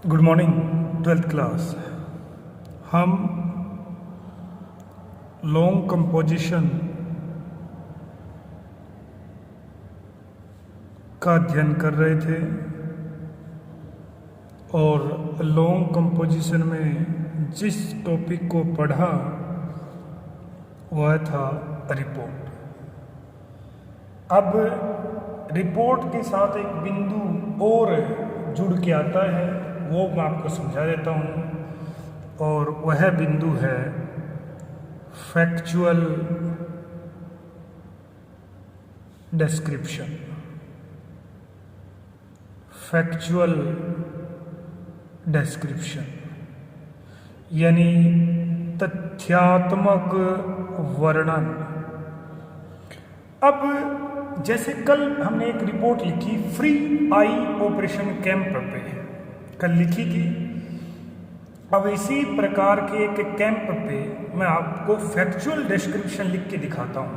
Good morning 12th class. हम long composition का अध्ययन कर रहे थे और लॉन्ग कंपोजिशन में जिस टॉपिक को पढ़ा वह था रिपोर्ट। अब रिपोर्ट के साथ एक बिंदु और जुड़ के आता है, वो मैं आपको समझा देता हूँ, और वह बिंदु है फैक्चुअल डिस्क्रिप्शन। फैक्चुअल डिस्क्रिप्शन यानी तथ्यात्मक वर्णन। अब जैसे कल हमने एक रिपोर्ट लिखी फ्री आई ऑपरेशन कैंप पे, कल लिखी थी। अब इसी प्रकार के एक कैंप पे मैं आपको फैक्चुअल डिस्क्रिप्शन लिख के दिखाता हूँ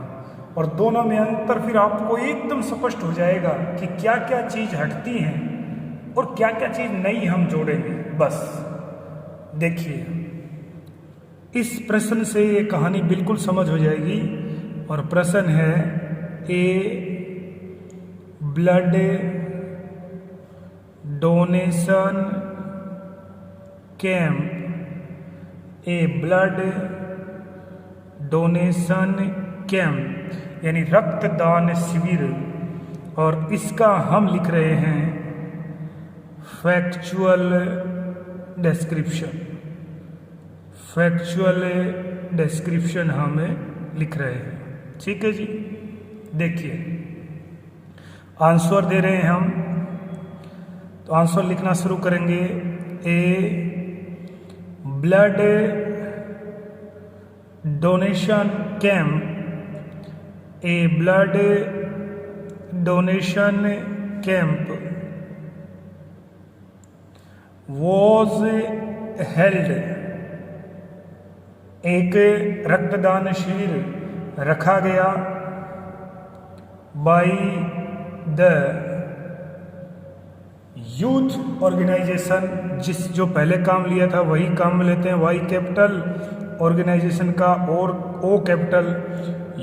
और दोनों में अंतर फिर आपको एकदम स्पष्ट हो जाएगा कि क्या क्या चीज़ हटती हैं और क्या क्या चीज़ नई हम जोड़ेंगे। बस देखिए, इस प्रश्न से ये कहानी बिल्कुल समझ हो जाएगी। और प्रश्न है ए blood donation camp. A blood donation camp यानी रक्तदान शिविर, और इसका हम लिख रहे हैं फैक्चुअल डिस्क्रिप्शन। फैक्चुअल डिस्क्रिप्शन हम लिख रहे हैं, ठीक है जी। देखिए आंसर दे रहे हैं हम, तो आंसर लिखना शुरू करेंगे। A blood donation camp. A blood donation camp was held. एक रक्तदान शिविर रखा गया बाई द यूथ ऑर्गेनाइजेशन। जो पहले काम लिया था वही काम में लेते हैं, वाई कैपिटल ऑर्गेनाइजेशन का और O capital.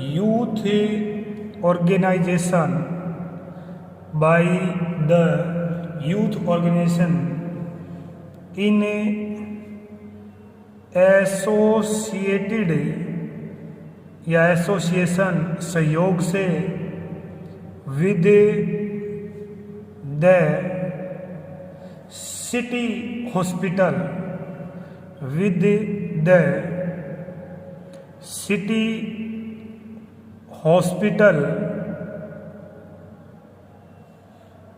Youth organisation by the youth organisation in associated या एसोसिएशन सहयोग से with the city hospital. With the city hospital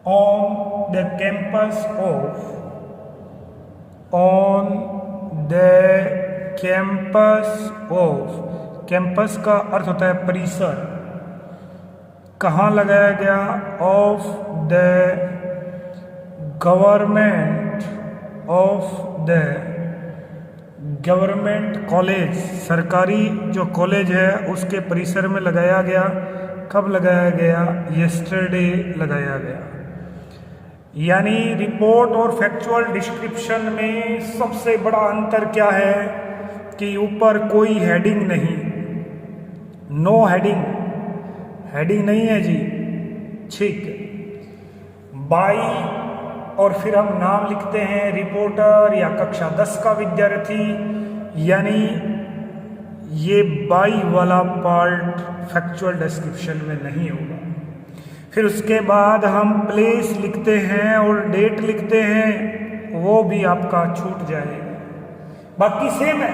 on the campus of. On the campus of. Campus का अर्थ होता है परिसर। कहाँ लगाया गया? Of the government. Of the government college. सरकारी जो कॉलेज है उसके परिसर में लगाया गया। कब लगाया गया? यस्टरडे लगाया गया। यानी रिपोर्ट और फैक्चुअल डिस्क्रिप्शन में सबसे बड़ा अंतर क्या है कि ऊपर कोई हेडिंग नहीं, नो हेडिंग। हेडिंग नहीं है जी, ठीक। बाई और फिर हम नाम लिखते हैं रिपोर्टर या कक्षा 10 का विद्यार्थी, यानी ये बाई वाला पार्ट फैक्चुअल डिस्क्रिप्शन में नहीं होगा। फिर उसके बाद हम प्लेस लिखते हैं और डेट लिखते हैं, वो भी आपका छूट जाएगा। बाकी सेम है,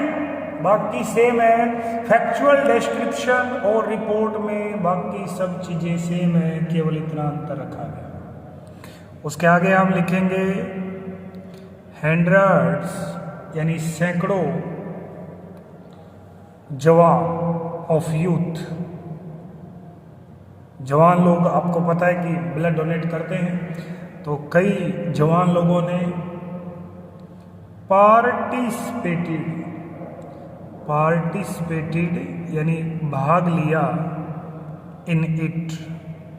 बाकी सेम है। फैक्चुअल डिस्क्रिप्शन और रिपोर्ट में बाकी सब चीज़ें सेम है, केवल इतना अंतर रखा गया। उसके आगे हम लिखेंगे हंड्रेड्स यानी सैकड़ों जवान ऑफ यूथ। जवान लोग, आपको पता है कि ब्लड डोनेट करते हैं, तो कई जवान लोगों ने पार्टिसिपेटेड यानी भाग लिया इन इट,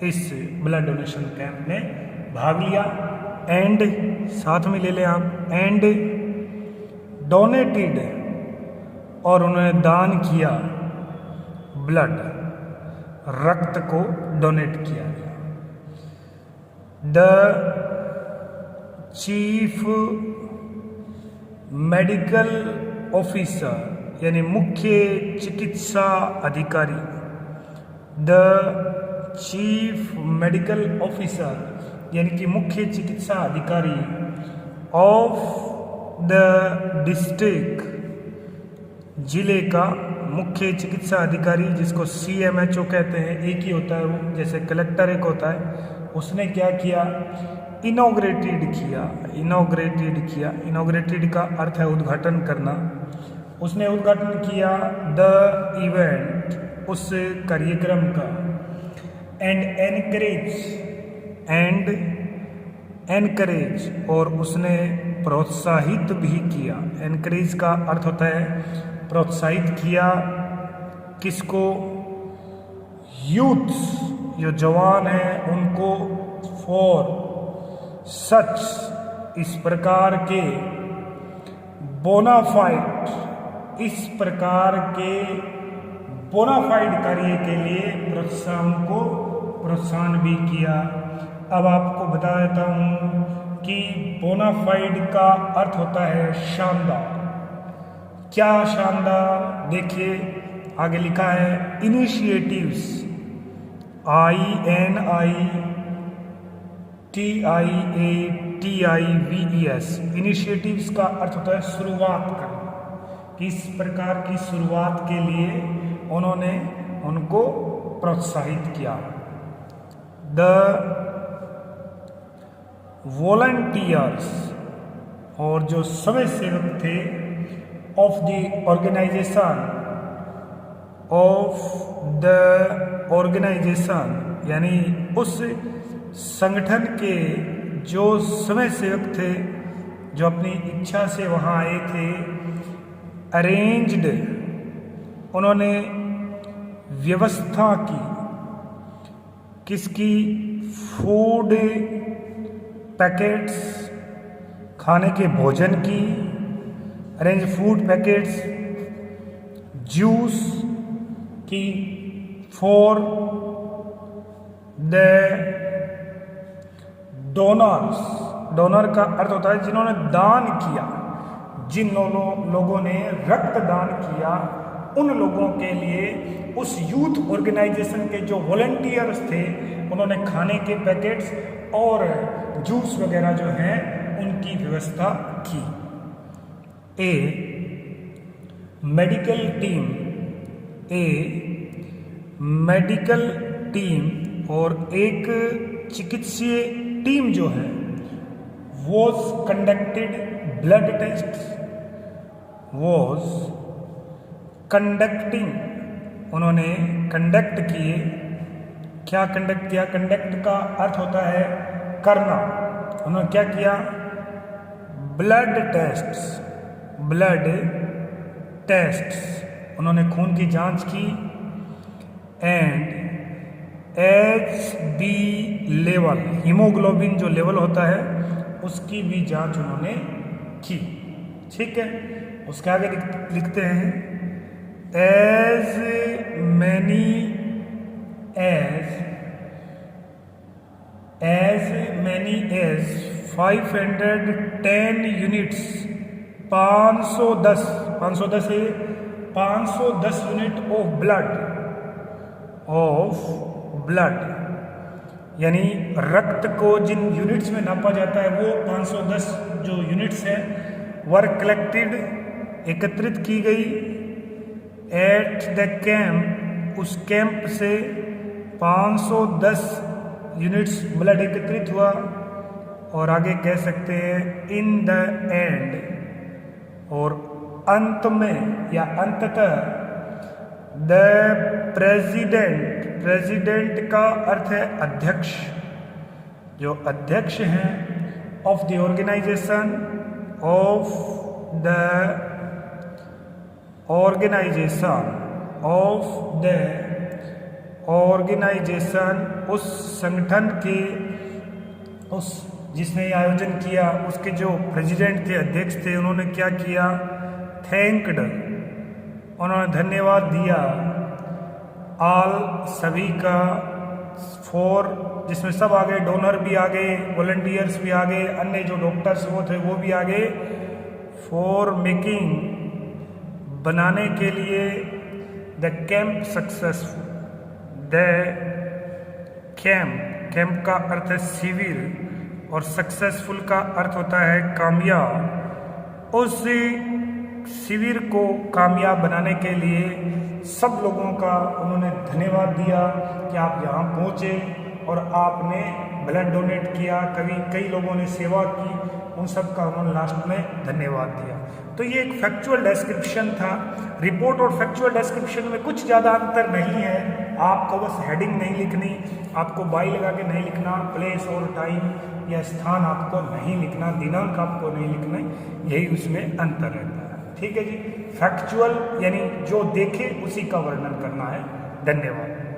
इस ब्लड डोनेशन कैंप में भाग लिया। एंड साथ में ले लें आप, एंड डोनेटेड और उन्होंने दान किया, ब्लड रक्त को डोनेट किया गया। द चीफ मेडिकल ऑफिसर यानी मुख्य चिकित्सा अधिकारी, द चीफ मेडिकल ऑफिसर यानी कि मुख्य चिकित्सा अधिकारी ऑफ द डिस्ट्रिक्ट, जिले का मुख्य चिकित्सा अधिकारी जिसको CMHO कहते हैं, एक ही होता है वो, जैसे कलेक्टर एक होता है, उसने क्या किया, इनॉग्रेटेड किया। इनॉग्रेटेड का अर्थ है उद्घाटन करना। उसने उद्घाटन किया द इवेंट, उस कार्यक्रम का, एंड एनकरेज और उसने प्रोत्साहित भी किया। एनकरेज का अर्थ होता है प्रोत्साहित किया, किसको, यूथ जो जवान हैं उनको, फॉर सच इस प्रकार के, बोनाफाइड इस प्रकार के बोनाफाइड कार्य के लिए प्रोत्साहन भी किया। अब आपको बता देता हूँ कि बोनाफाइड का अर्थ होता है शानदार। क्या शानदार, देखिए आगे लिखा है इनिशिएटिव्स, INITIATIVES, इनिशिएटिव्स का अर्थ होता है शुरुआत करना। किस प्रकार की शुरुआत के लिए उन्होंने उनको प्रोत्साहित किया। द वॉलंटियर्स और जो स्वयं सेवक थे, ऑफ द ऑर्गेनाइजेशन यानी उस संगठन के जो स्वयं सेवक थे, जो अपनी इच्छा से वहाँ आए थे, अरेंज्ड उन्होंने व्यवस्था की, किसकी, फूड पैकेट्स, खाने के भोजन की, अरेंज फूड पैकेट्स, जूस की, फॉर द डोनर्स, डोनर का अर्थ होता है जिन्होंने दान किया, जिन लोगों ने रक्तदान किया उन लोगों के लिए उस यूथ ऑर्गेनाइजेशन के जो वॉलंटियर्स थे उन्होंने खाने के पैकेट्स और जूस वगैरह जो हैं उनकी व्यवस्था की। ए मेडिकल टीम और एक चिकित्सीय टीम जो है was conducted blood test, was conducting उन्होंने कंडक्ट किए। क्या कंडक्ट किया, कंडक्ट का अर्थ होता है करना। उन्होंने क्या किया, ब्लड टेस्ट्स उन्होंने खून की जांच की, एंड HB लेवल हीमोग्लोबिन जो लेवल होता है उसकी भी जांच उन्होंने की। ठीक है, उसके आगे लिखते हैं as many as 510 units, 510 unit of blood यानी रक्त को जिन यूनिट्स में नापा जाता है वो 510 जो यूनिट्स हैं वर कलेक्टेड एकत्रित की गई, एट द कैंप उस कैंप से 510 यूनिट्स ब्लड एकत्रित हुआ। और आगे कह सकते हैं इन द एंड और अंत में या अंततः, द प्रेसिडेंट का अर्थ है अध्यक्ष, जो अध्यक्ष हैं ऑफ द ऑर्गेनाइजेशन उस संगठन के, उस जिसने ये आयोजन किया, उसके जो प्रेसिडेंट थे, अध्यक्ष थे, उन्होंने क्या किया, थैंक्ड, उन्होंने धन्यवाद दिया ऑल, सभी का, फॉर, जिसमें सब आ गए, डोनर भी आ गए, वॉलंटियर्स भी आ गए, अन्य जो डॉक्टर्स वो थे वो भी आ गए, फॉर मेकिंग, बनाने के लिए, the camp successful, the camp का अर्थ है शिविर और सक्सेसफुल का अर्थ होता है कामयाब। उस शिविर को कामयाब बनाने के लिए सब लोगों का उन्होंने धन्यवाद दिया कि आप यहाँ पहुँचे और आपने ब्लड डोनेट किया, कई लोगों ने सेवा की, उन सब का उन्होंने लास्ट में धन्यवाद दिया। तो ये एक फैक्चुअल डिस्क्रिप्शन था। रिपोर्ट और फैक्चुअल डिस्क्रिप्शन में कुछ ज़्यादा अंतर नहीं है, आपको बस हेडिंग नहीं लिखनी, आपको बाई लगा के नहीं लिखना, प्लेस और टाइम या स्थान आपको नहीं लिखना, दिनांक आपको नहीं लिखना, यही उसमें अंतर रहता है। ठीक है जी। फैक्चुअल यानी जो देखे उसी का वर्णन करना है। धन्यवाद।